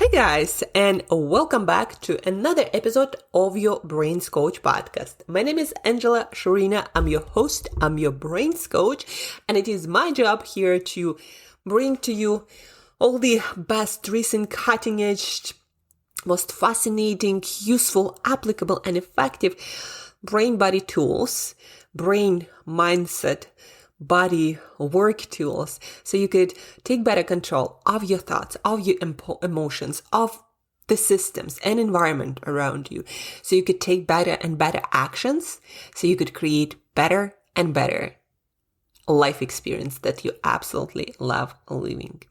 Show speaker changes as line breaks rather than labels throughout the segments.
Hey guys, and welcome back to another episode of your Brains Coach podcast. My name is Angela Shurina. I'm your host. I'm your Brains Coach, and it is my job here to bring to you all the best, recent, cutting edge, most fascinating, useful, applicable, and effective brain body tools, brain mindset, body work tools, so you could take better control of your thoughts, of your emotions, of the systems and environment around you, so you could take better and better actions, so you could create better and better life experience that you absolutely love living.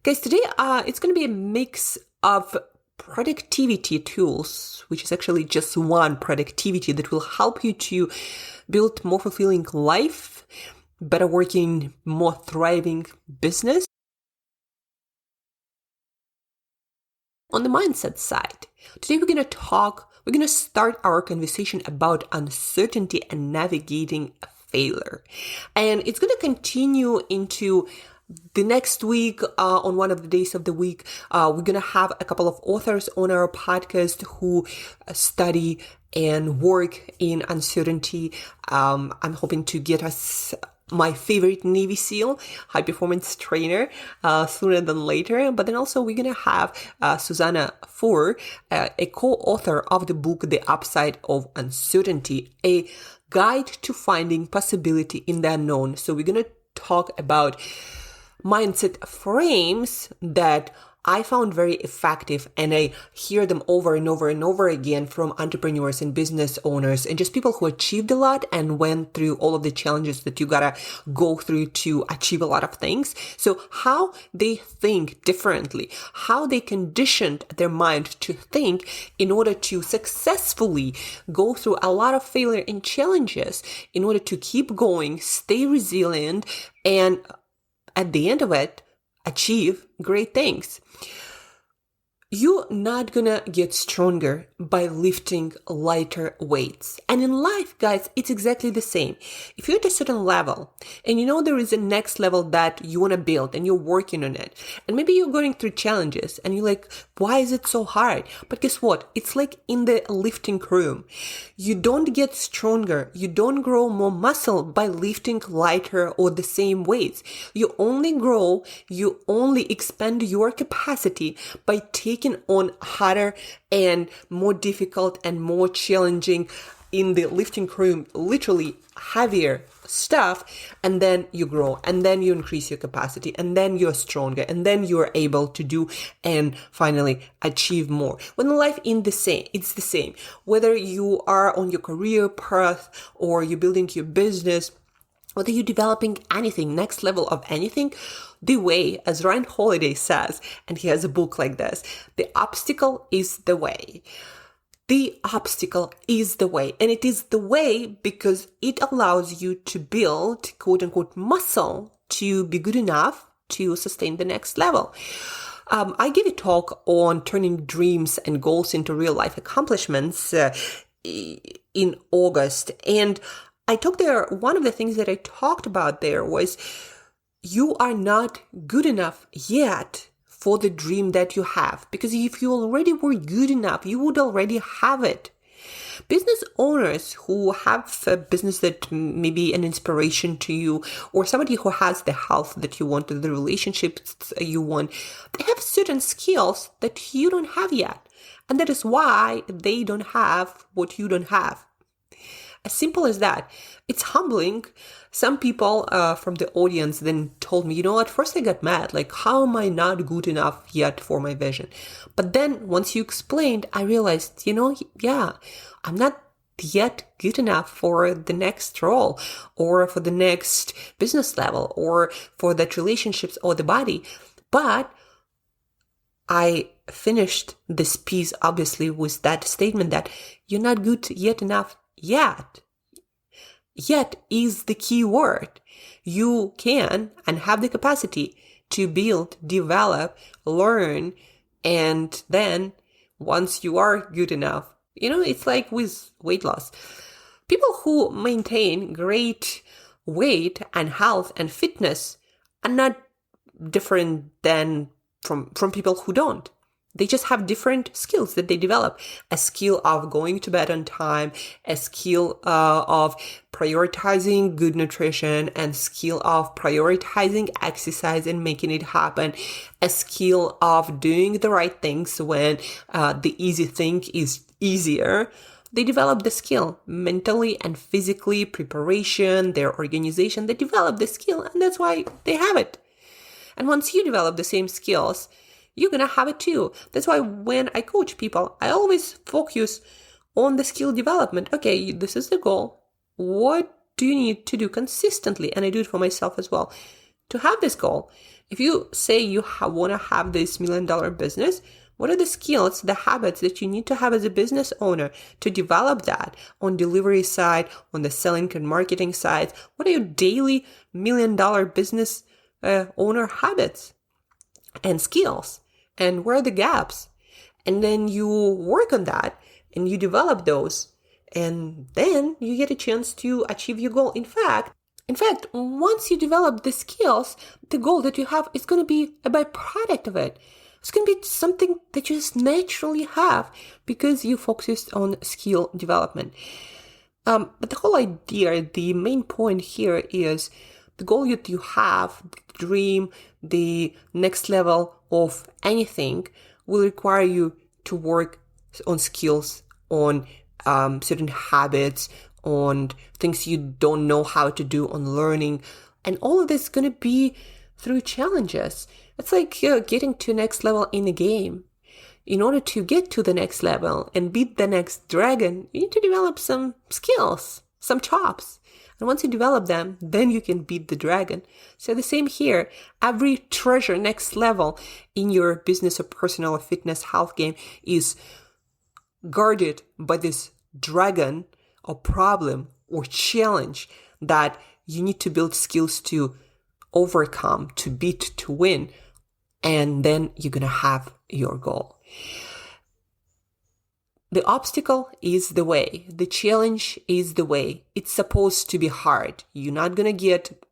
Guys, today it's going to be a mix of productivity tools, which is actually just one productivity that will help you to build more fulfilling life, better working, more thriving business. On the mindset side, today we're going to start our conversation about uncertainty and navigating failure. And it's going to continue into the next week. On one of the days of the week, we're going to have a couple of authors on our podcast who study and work in uncertainty. I'm hoping to get us my favorite Navy SEAL, high performance trainer, sooner than later. But then also we're going to have Susanna Furr, a co-author of the book, The Upside of Uncertainty, a guide to finding possibility in the unknown. So we're going to talk about mindset frames that I found very effective, and I hear them over and over and over again from entrepreneurs and business owners and just people who achieved a lot and went through all of the challenges that you gotta go through to achieve a lot of things. So how they think differently, how they conditioned their mind to think in order to successfully go through a lot of failure and challenges, in order to keep going, stay resilient, and at the end of it, achieve great things. You're not gonna get stronger by lifting lighter weights. And in life, guys, it's exactly the same. If you're at a certain level and you know there is a next level that you wanna build and you're working on it, and maybe you're going through challenges and you're like, why is it so hard? But guess what? It's like in the lifting room. You don't get stronger. You don't grow more muscle by lifting lighter or the same weights. You only grow, you only expand your capacity by taking on harder and more difficult and more challenging in the lifting room, literally heavier stuff, and then you grow, and then you increase your capacity, and then you're stronger, and then you're able to do and finally achieve more. When life it's the same. Whether you are on your career path or you're building your business, whether you're developing anything, next level of anything, the way, as Ryan Holiday says, and he has a book like this, the obstacle is the way. The obstacle is the way. And it is the way because it allows you to build, quote unquote, muscle to be good enough to sustain the next level. I gave a talk on turning dreams and goals into real life accomplishments in August. And I talked there, one of the things that I talked about there was you are not good enough yet for the dream that you have. Because if you already were good enough, you would already have it. Business owners who have a business that may be an inspiration to you, or somebody who has the health that you want, the relationships you want, they have certain skills that you don't have yet. And that is why they don't have what you don't have. As simple as that. It's humbling. Some people from the audience then told me, at first I got mad, like, how am I not good enough yet for my vision? But then once you explained, I realized, I'm not yet good enough for the next role or for the next business level or for that relationships or the body. But I finished this piece obviously with that statement that you're not good yet enough yet. Yet is the key word. You can and have the capacity to build, develop, learn, and then once you are good enough, it's like with weight loss. People who maintain great weight and health and fitness are not different than from people who don't. They just have different skills that they develop. A skill of going to bed on time, a skill of prioritizing good nutrition, and skill of prioritizing exercise and making it happen, a skill of doing the right things when the easy thing is easier. They develop the skill mentally and physically, preparation, their organization. They develop the skill, and that's why they have it. And once you develop the same skills, you're going to have it too. That's why when I coach people, I always focus on the skill development. Okay, this is the goal. What do you need to do consistently? And I do it for myself as well. To have this goal, if you say you want to have this $1 million business, what are the skills, the habits that you need to have as a business owner to develop that on delivery side, on the selling and marketing side? What are your daily $1 million business owner habits and skills? And where are the gaps? And then you work on that and you develop those, and then you get a chance to achieve your goal. In fact, once you develop the skills, the goal that you have is going to be a byproduct of it. It's going to be something that you just naturally have because you focused on skill development. But the whole idea, the main point here is the goal that you have, the dream, the next level of anything will require you to work on skills, on certain habits, on things you don't know how to do, on learning. And all of this is going to be through challenges. It's like getting to next level in a game. In order to get to the next level and beat the next dragon, you need to develop some skills, some chops. And once you develop them, then you can beat the dragon. So the same here. Every treasure next level in your business or personal or fitness health game is guarded by this dragon or problem or challenge that you need to build skills to overcome, to beat, to win. And then you're going to have your goal. The obstacle is the way. The challenge is the way. It's supposed to be hard. You're not going to get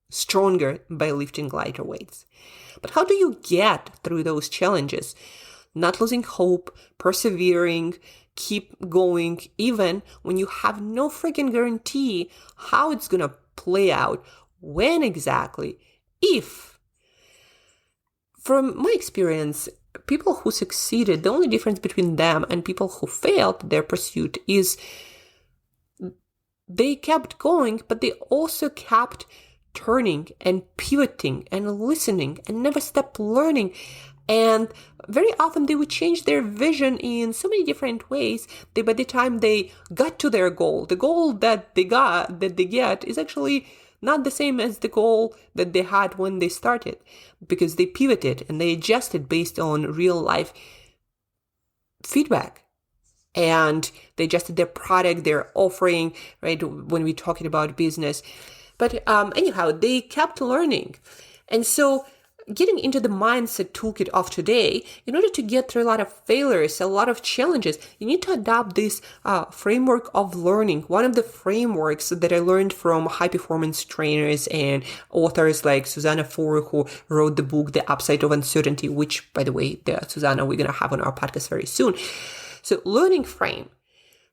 stronger by lifting lighter weights. But how do you get through those challenges? Not losing hope, persevering, keep going, even when you have no freaking guarantee how it's going to play out, when exactly, if. From my experience, people who succeeded, the only difference between them and people who failed their pursuit is they kept going, but they also kept turning and pivoting and listening and never stopped learning. And very often they would change their vision in so many different ways that by the time they got to their goal, the goal that they get is actually not the same as the goal that they had when they started, because they pivoted and they adjusted based on real life feedback. And they adjusted their product, their offering, right? When we're talking about business. But anyhow, they kept learning. And so getting into the mindset toolkit of today, in order to get through a lot of failures, a lot of challenges, you need to adopt this framework of learning. One of the frameworks that I learned from high performance trainers and authors like Susanna Foer, who wrote the book, The Upside of Uncertainty, which, by the way, Susanna, we're going to have on our podcast very soon. So learning frame.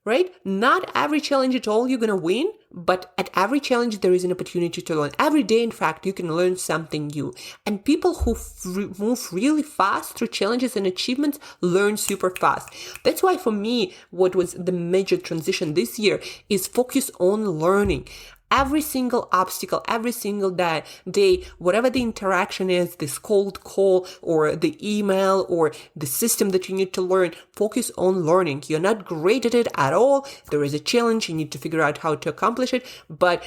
Right? Not every challenge at all you're going to win, but at every challenge there is an opportunity to learn. Every day, in fact, you can learn something new. And people who move really fast through challenges and achievements learn super fast. That's why for me, what was the major transition this year is focus on learning. Every single obstacle, every single day, whatever the interaction is, this cold call or the email or the system that you need to learn, focus on learning. You're not great at it at all. There is a challenge. You need to figure out how to accomplish it. But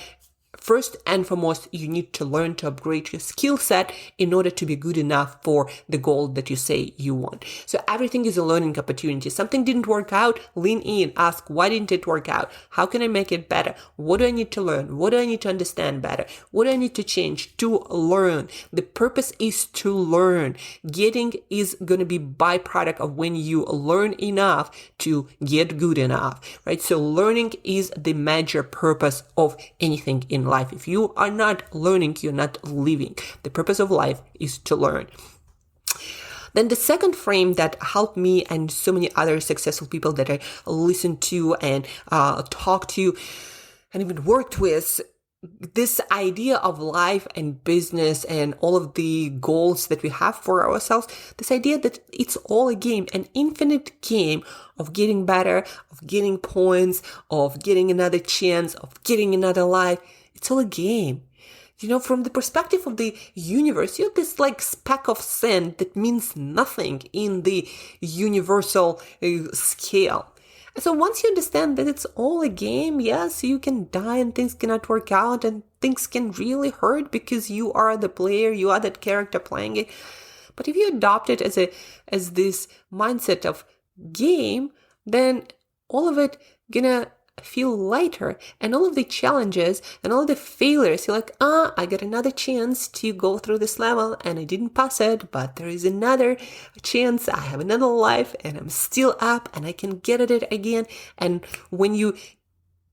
first and foremost, you need to learn to upgrade your skill set in order to be good enough for the goal that you say you want. So everything is a learning opportunity. Something didn't work out, lean in, ask, why didn't it work out? How can I make it better? What do I need to learn? What do I need to understand better? What do I need to change to learn? The purpose is to learn. Getting is going to be byproduct of when you learn enough to get good enough, right? So learning is the major purpose of anything in life. If you are not learning, you're not living. The purpose of life is to learn. Then the second frame that helped me and so many other successful people that I listened to and talked to and even worked with, this idea of life and business and all of the goals that we have for ourselves, this idea that it's all a game, an infinite game of getting better, of getting points, of getting another chance, of getting another life. It's all a game. From the perspective of the universe, you're this like speck of sand that means nothing in the universal scale. And so once you understand that it's all a game, yes, you can die and things cannot work out and things can really hurt because you are the player, you are that character playing it. But if you adopt it as this mindset of game, then all of it gonna feel lighter, and all of the challenges and all of the failures, you're like, I got another chance to go through this level and I didn't pass it, but there is another chance, I have another life and I'm still up and I can get at it again. And when you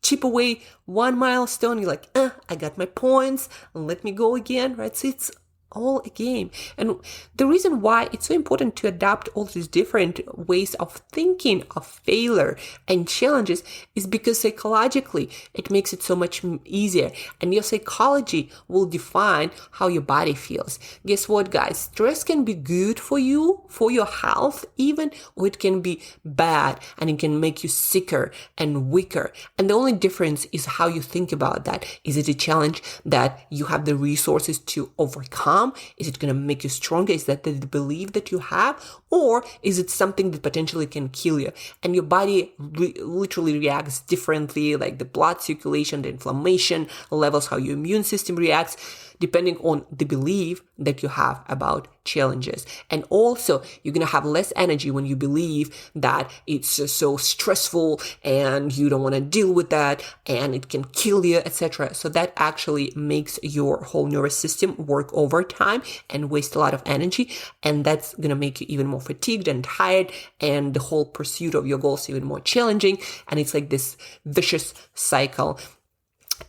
chip away one milestone, you're like, I got my points, let me go again, right? So it's all a game. And the reason why it's so important to adapt all these different ways of thinking of failure and challenges is because psychologically it makes it so much easier, and your psychology will define how your body feels. Guess what, guys? Stress can be good for you, for your health even, or it can be bad and it can make you sicker and weaker. And the only difference is how you think about that. Is it a challenge that you have the resources to overcome? Is it going to make you stronger? Is that the belief that you have? Or is it something that potentially can kill you? And your body literally reacts differently, like the blood circulation, the inflammation levels, how your immune system reacts, depending on the belief that you have about challenges. And also, you're going to have less energy when you believe that it's just so stressful and you don't want to deal with that and it can kill you, etc. So that actually makes your whole nervous system work overtime and waste a lot of energy. And that's going to make you even more fatigued and tired, and the whole pursuit of your goals even more challenging. And it's like this vicious cycle.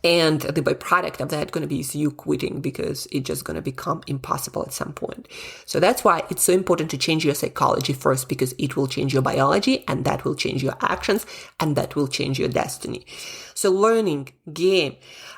And the byproduct of that going to be is you quitting, because it's just going to become impossible at some point. So that's why it's so important to change your psychology first, because it will change your biology, and that will change your actions, and that will change your destiny. So learning, game.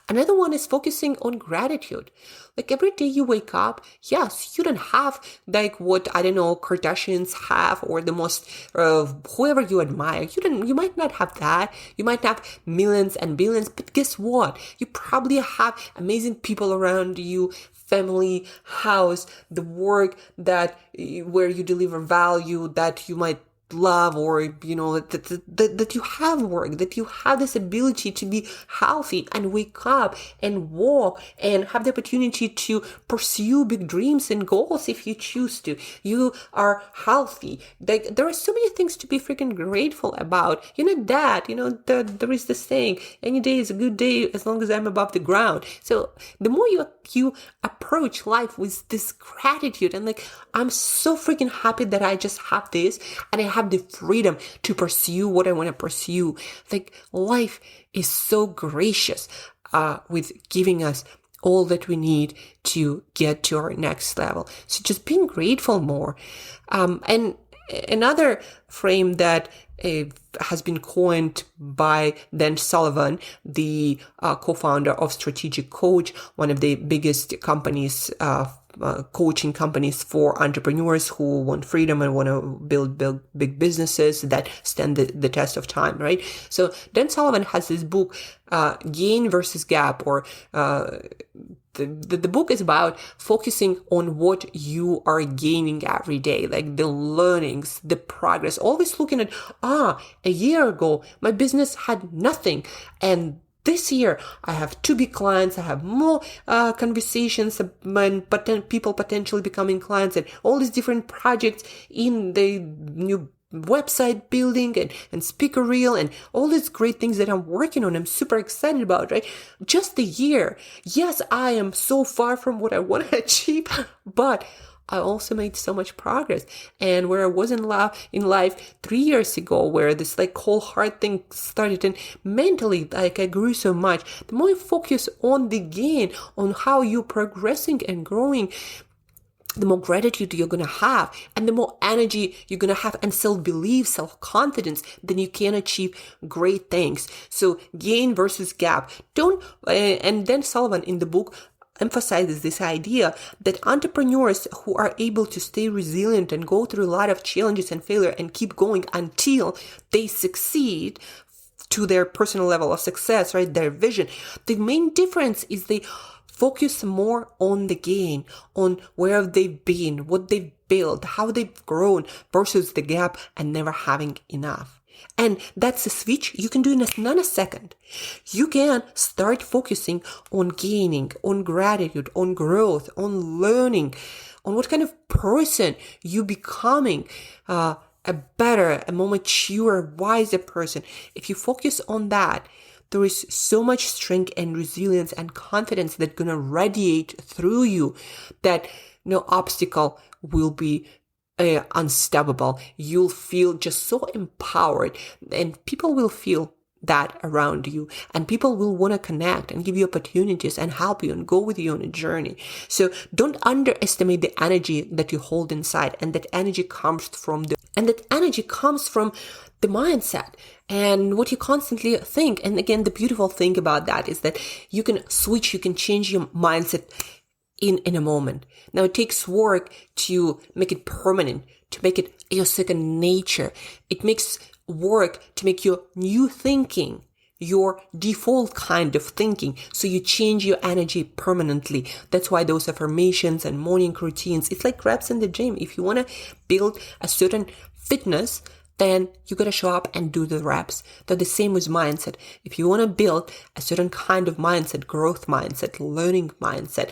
Another one is focusing on gratitude. Like every day you wake up, yes, you don't have like what, Kardashians have, or the most, whoever you admire. You might not have that. You might have millions and billions, but guess what? You probably have amazing people around you, family, house, the work where you deliver value that you might love, or that you have work, that you have this ability to be healthy and wake up and walk and have the opportunity to pursue big dreams and goals if you choose to. You are healthy. Like there are so many things to be freaking grateful about. There is this saying, any day is a good day as long as I'm above the ground. So the more you approach life with this gratitude and like, I'm so freaking happy that I just have this and I have the freedom to pursue what I want to pursue. Like life is so gracious with giving us all that we need to get to our next level. So just being grateful more. And another frame that has been coined by Dan Sullivan, the co-founder of Strategic Coach, one of the biggest companies, coaching companies for entrepreneurs who want freedom and want to build big businesses that stand the test of time, right? So Dan Sullivan has this book, Gain versus Gap, or the book is about focusing on what you are gaining every day, like the learnings, the progress, always looking at, a year ago, my business had nothing. And this year, I have 2 big clients, I have more conversations, and people potentially becoming clients, and all these different projects in the new website building and speaker reel and all these great things that I'm working on. I'm super excited about, right? Just the year. Yes, I am so far from what I want to achieve, but I also made so much progress. And where I was in life 3 years ago, where this like whole heart thing started, and mentally, like I grew so much. The more you focus on the gain, on how you're progressing and growing, the more gratitude you're going to have, and the more energy you're going to have, and self-belief, self-confidence, then you can achieve great things. So gain versus gap. And then Sullivan in the book emphasizes this idea that entrepreneurs who are able to stay resilient and go through a lot of challenges and failure and keep going until they succeed to their personal level of success, right? Their vision. The main difference is they focus more on the gain, on where they've been, what they've built, how they've grown, versus the gap and never having enough. And that's a switch you can do in a nanosecond. You can start focusing on gaining, on gratitude, on growth, on learning, on what kind of person you becoming, a better, a more mature, wiser person. If you focus on that, there is so much strength and resilience and confidence that's going to radiate through you that no obstacle will be unstoppable. You'll feel just so empowered, and people will feel that around you, and people will want to connect and give you opportunities and help you and go with you on a journey. So don't underestimate the energy that you hold inside, and that energy comes from the mindset and what you constantly think. And again, the beautiful thing about that is that you can switch, you can change your mindset in a moment. Now it takes work to make it permanent, to make it your second nature. It makes work to make your new thinking your default kind of thinking. So you change your energy permanently. That's why those affirmations and morning routines, it's like reps in the gym. If you want to build a certain fitness, then you got to show up and do the reps. They're the same with mindset. If you want to build a certain kind of mindset, growth mindset, learning mindset,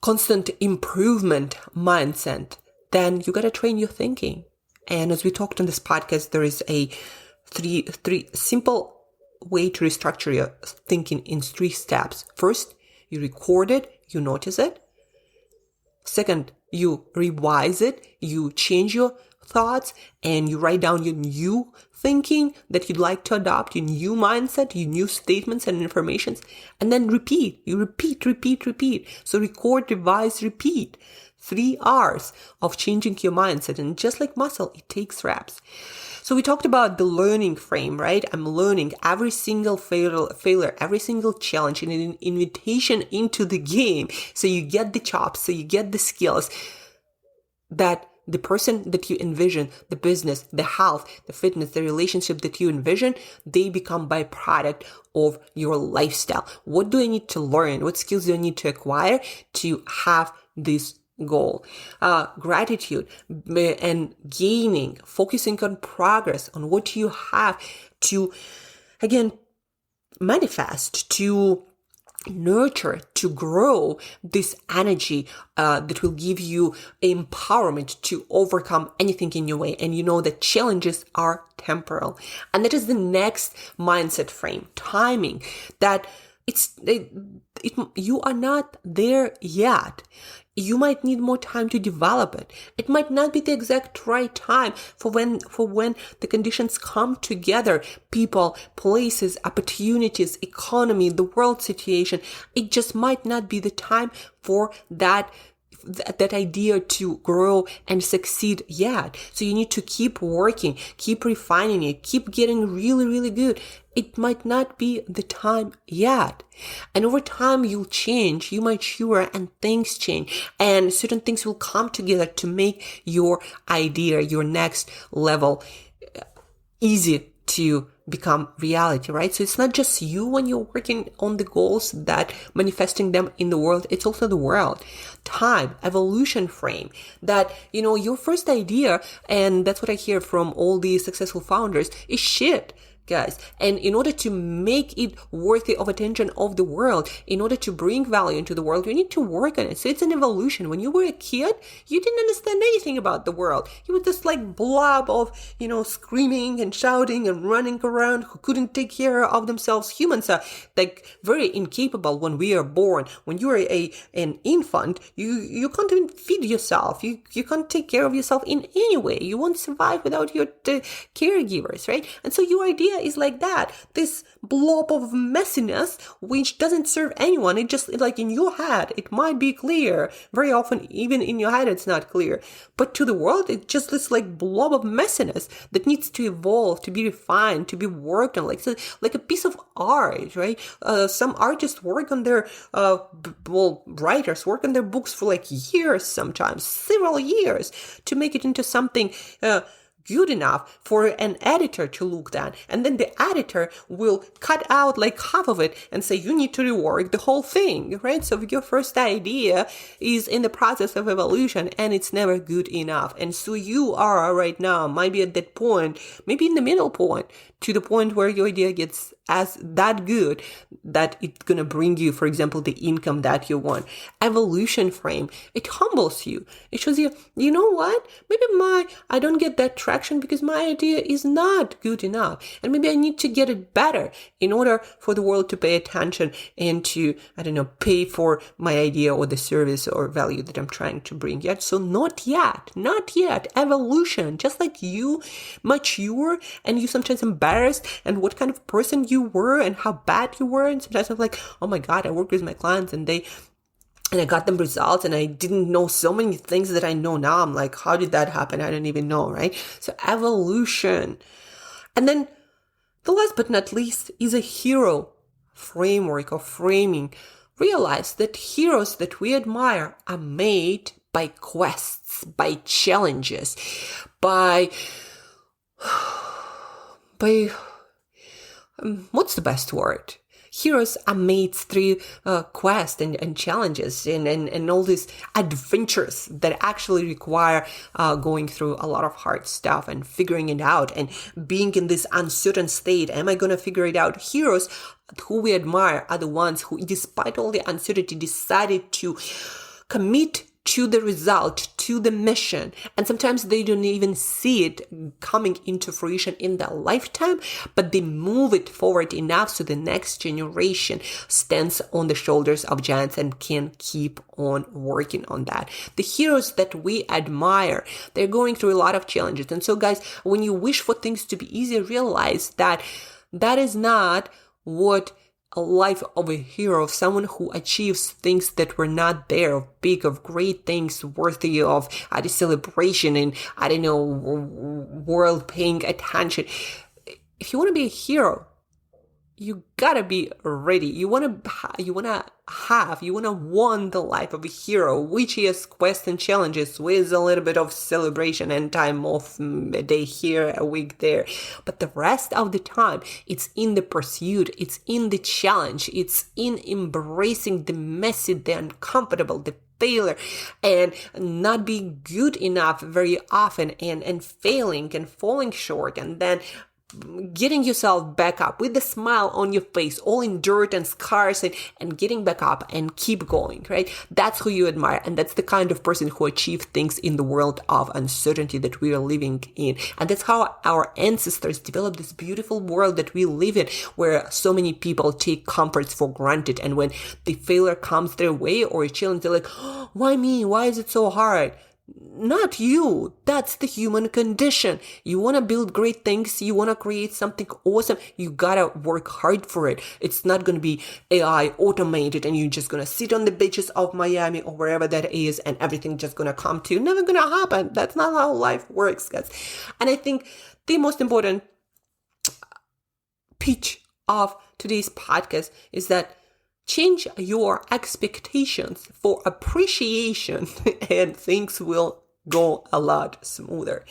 constant improvement mindset, then you got to train your thinking. And as we talked on this podcast, there is a three simple way to restructure your thinking in 3 steps. First, you record it, you notice it. Second, you revise it, you change your thoughts, and you write down your new thinking that you'd like to adopt, your new mindset, your new statements and informations, and then repeat. You repeat. So record, revise, repeat. 3 R's of changing your mindset. And just like muscle, it takes reps. So we talked about the learning frame, right? I'm learning every single failure, every single challenge, and an invitation into the game. So you get the chops, so you get the skills that the person that you envision, the business, the health, the fitness, the relationship that you envision, they become byproduct of your lifestyle. What do I need to learn? What skills do I need to acquire to have this goal? Gratitude and gaining, focusing on progress, on what you have to, again, manifest, to nurture, to grow this energy that will give you empowerment to overcome anything in your way. And you know that challenges are temporal. And that is the next mindset frame, timing, that you are not there yet. You might need more time to develop it. It might not be the exact right time for when the conditions come together. People, places, opportunities, economy, the world situation. It just might not be the time for that idea to grow and succeed yet. So you need to keep working, keep refining it, keep getting really, really good. It might not be the time yet. And over time, you'll change, you mature, and things change. And certain things will come together to make your idea, your next level, easy to become reality, right? So it's not just you when you're working on the goals, that manifesting them in the world, it's also the world. Time, evolution frame, that, your first idea, and that's what I hear from all these successful founders, is shit, guys. And in order to make it worthy of attention of the world, in order to bring value into the world, you need to work on it. So it's an evolution. When you were a kid, you didn't understand anything about the world. You were just like blob of, screaming and shouting and running around who couldn't take care of themselves. Humans are like very incapable when we are born. When you are an infant, you can't even feed yourself. You can't take care of yourself in any way. You won't survive without your caregivers, right? And so your idea idea is like that. This blob of messiness, which doesn't serve anyone. It just, like in your head, it might be clear. Very often, even in your head, it's not clear. But to the world, it's just this like blob of messiness that needs to evolve, to be refined, to be worked on, like a piece of art, right? Some artists work on their, writers work on their books for like years, sometimes several years, to make it into something good enough for an editor to look at. And then the editor will cut out like half of it and say, you need to rework the whole thing, right? So your first idea is in the process of evolution and it's never good enough. And so you are right now, might be at that point, maybe in the middle point, to the point where your idea gets as that good that it's going to bring you, for example, the income that you want. Evolution frame, it humbles you. It shows you, you know what? Maybe I don't get that traction because my idea is not good enough. And maybe I need to get it better in order for the world to pay attention and to, pay for my idea or the service or value that I'm trying to bring. Yet, so not yet. Evolution, just like you mature and you sometimes embarrassed and what kind of person you were and how bad you were. And sometimes I'm like, oh my God, I work with my clients and I got them results and I didn't know so many things that I know now. I'm like, how did that happen? I don't even know, right? So evolution. And then the last but not least is a hero framework or framing. Realize that heroes that we admire are made by quests, by challenges, by what's the best word? Heroes are made through quests and challenges and all these adventures that actually require going through a lot of hard stuff and figuring it out and being in this uncertain state. Am I going to figure it out? Heroes who we admire are the ones who, despite all the uncertainty, decided to commit to the result, to the mission. And sometimes they don't even see it coming into fruition in their lifetime, but they move it forward enough so the next generation stands on the shoulders of giants and can keep on working on that. The heroes that we admire, they're going through a lot of challenges. And so guys, when you wish for things to be easy, realize that that is not what a life of a hero, of someone who achieves things that were not there, of big, of great things worthy of the celebration and, world paying attention. If you want to be a hero, you gotta be ready. You wanna want the life of a hero, which is quests and challenges with a little bit of celebration and time off, a day here, a week there. But the rest of the time, it's in the pursuit, it's in the challenge, it's in embracing the messy, the uncomfortable, the failure, and not being good enough very often, and failing and falling short, and then getting yourself back up with a smile on your face, all in dirt and scars, and getting back up and keep going, right? That's who you admire. And that's the kind of person who achieved things in the world of uncertainty that we are living in. And that's how our ancestors developed this beautiful world that we live in, where so many people take comforts for granted. And when the failure comes their way or a challenge, they're like, oh, why me? Why is it so hard? Not you. That's the human condition. You want to build great things. You want to create something awesome. You gotta work hard for it. It's not going to be AI automated and you're just going to sit on the beaches of Miami or wherever that is and everything just going to come to you. Never going to happen. That's not how life works, guys. And I think the most important pitch of today's podcast is that change your expectations for appreciation and things will go a lot smoother.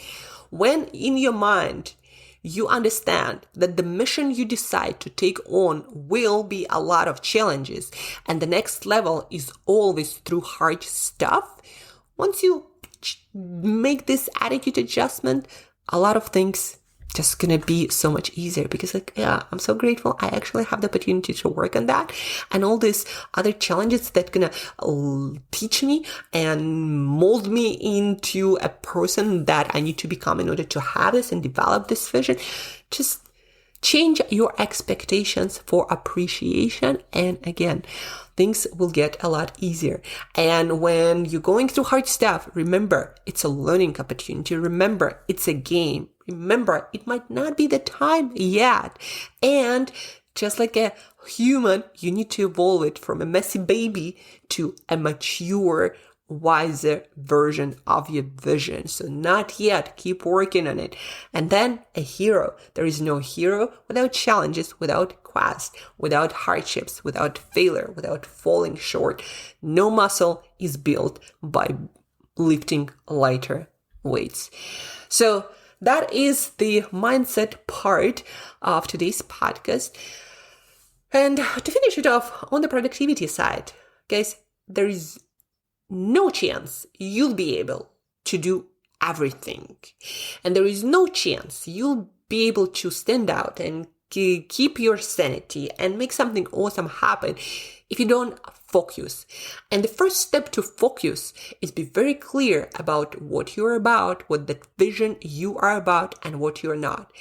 When in your mind, you understand that the mission you decide to take on will be a lot of challenges and the next level is always through hard stuff. Once you make this attitude adjustment, a lot of things just gonna be so much easier because I'm so grateful I actually have the opportunity to work on that, and all these other challenges that gonna teach me and mold me into a person that I need to become in order to have this and develop this vision. Just Change your expectations for appreciation. And again, things will get a lot easier. And when you're going through hard stuff, remember, it's a learning opportunity. Remember, it's a game. Remember, it might not be the time yet. And just like a human, you need to evolve it from a messy baby to a mature, wiser version of your vision. So not yet. Keep working on it. And then a hero. There is no hero without challenges, without quest, without hardships, without failure, without falling short. No muscle is built by lifting lighter weights. So that is the mindset part of today's podcast. And to finish it off on the productivity side, guys, there is no chance you'll be able to do everything. And there is no chance you'll be able to stand out and keep your sanity and make something awesome happen if you don't focus. And the first step to focus is be very clear about what you're about, what the vision you are about, and what you're not.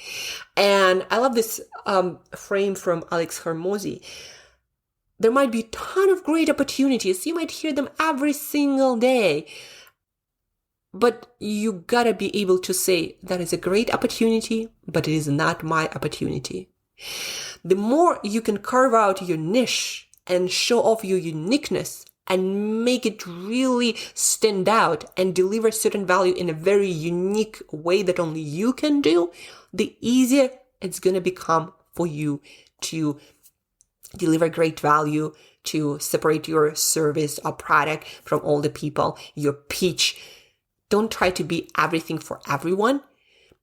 And I love this frame from Alex Hormozy. There might be a ton of great opportunities. You might hear them every single day. But you gotta be able to say, that is a great opportunity, but it is not my opportunity. The more you can carve out your niche and show off your uniqueness and make it really stand out and deliver certain value in a very unique way that only you can do, the easier it's gonna become for you to deliver great value, to separate your service or product from all the people, your pitch. Don't try to be everything for everyone.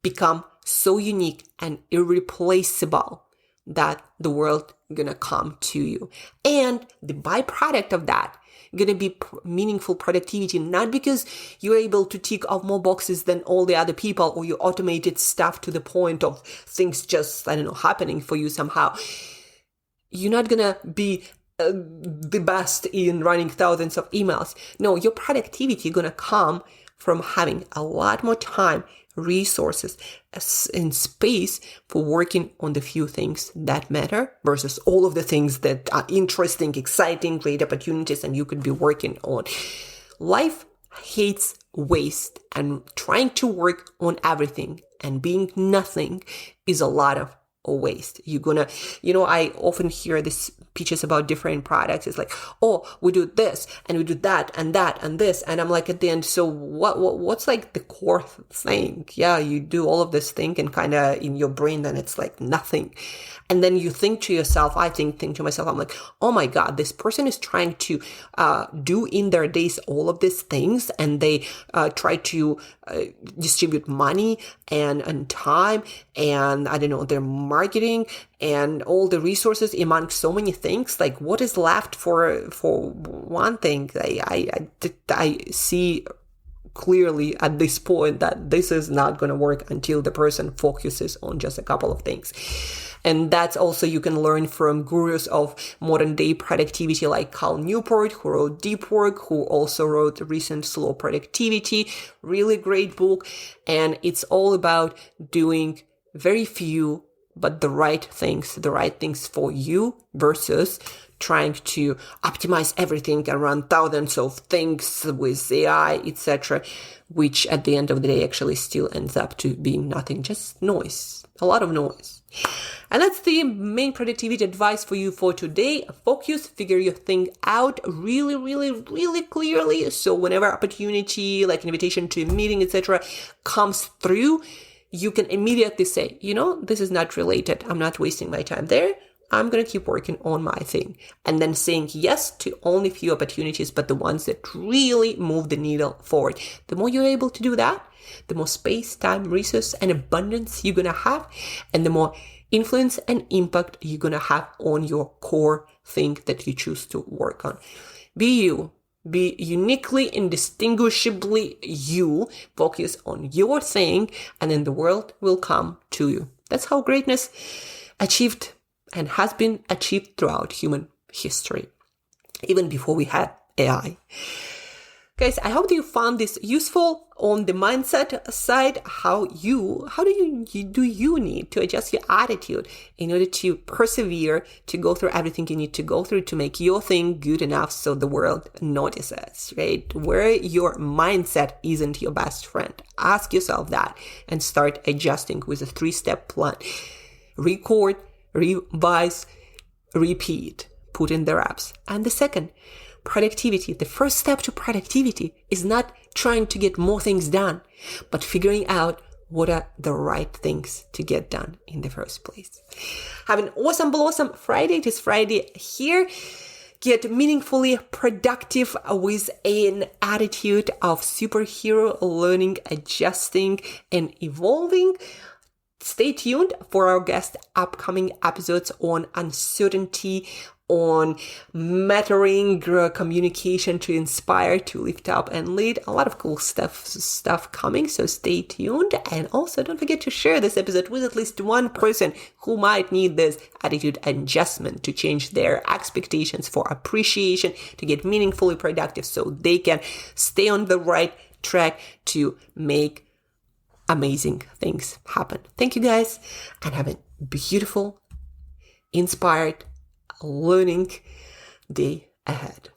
Become so unique and irreplaceable that the world gonna come to you. And the byproduct of that gonna be meaningful productivity, not because you're able to tick off more boxes than all the other people, or you automated stuff to the point of things just, happening for you somehow. You're not gonna be the best in running thousands of emails. No, your productivity gonna come from having a lot more time, resources, and space for working on the few things that matter versus all of the things that are interesting, exciting, great opportunities, and you could be working on. Life hates waste, and trying to work on everything and being nothing is a lot of waste. You're gonna, I often hear this pitches about different products. It's like, oh, we do this and we do that and this. And I'm like, at the end, so what's like the core thing? Yeah, you do all of this thing and kind of in your brain, then it's like nothing. And then you think to yourself, I think to myself, I'm like, oh my God, this person is trying to do in their days all of these things, and they try to distribute money and time and their marketing and all the resources among so many things. Like, what is left for one thing? I see clearly at this point that this is not going to work until the person focuses on just a couple of things. And that's also, you can learn from gurus of modern day productivity like Cal Newport, who wrote Deep Work, who also wrote recent Slow Productivity, really great book. And it's all about doing very few, but the right things for you versus trying to optimize everything and run thousands of things with AI, etc., which at the end of the day actually still ends up to being nothing, just noise, a lot of noise. And that's the main productivity advice for you for today. Focus, figure your thing out really, really, really clearly. So whenever opportunity, like invitation to a meeting, etc., comes through, you can immediately say, this is not related. I'm not wasting my time there. I'm going to keep working on my thing. And then saying yes to only few opportunities, but the ones that really move the needle forward. The more you're able to do that, the more space, time, resource, and abundance you're going to have, and the more influence and impact you're going to have on your core thing that you choose to work on. Be you. Be uniquely, indistinguishably you. Focus on your thing, and then the world will come to you. That's how greatness achieved and has been achieved throughout human history, even before we had AI. Guys, I hope that you found this useful. on the mindset side, how do you need to adjust your attitude in order to persevere, to go through everything you need to go through to make your thing good enough so the world notices, right? Where your mindset isn't your best friend. Ask yourself that and start adjusting with a 3-step plan. Record, revise, repeat, put in the reps. And the second, productivity. The first step to productivity is not trying to get more things done, but figuring out what are the right things to get done in the first place. Have an awesome Friday. It is Friday here. Get meaningfully productive with an attitude of superhero, learning, adjusting, and evolving. Stay tuned for our guest upcoming episodes on uncertainty, on mattering communication to inspire, to lift up and lead. A lot of cool stuff coming, so stay tuned. And also don't forget to share this episode with at least one person who might need this attitude adjustment to change their expectations for appreciation, to get meaningfully productive so they can stay on the right track to make amazing things happen. Thank you guys, and have a beautiful, inspired, learning day ahead.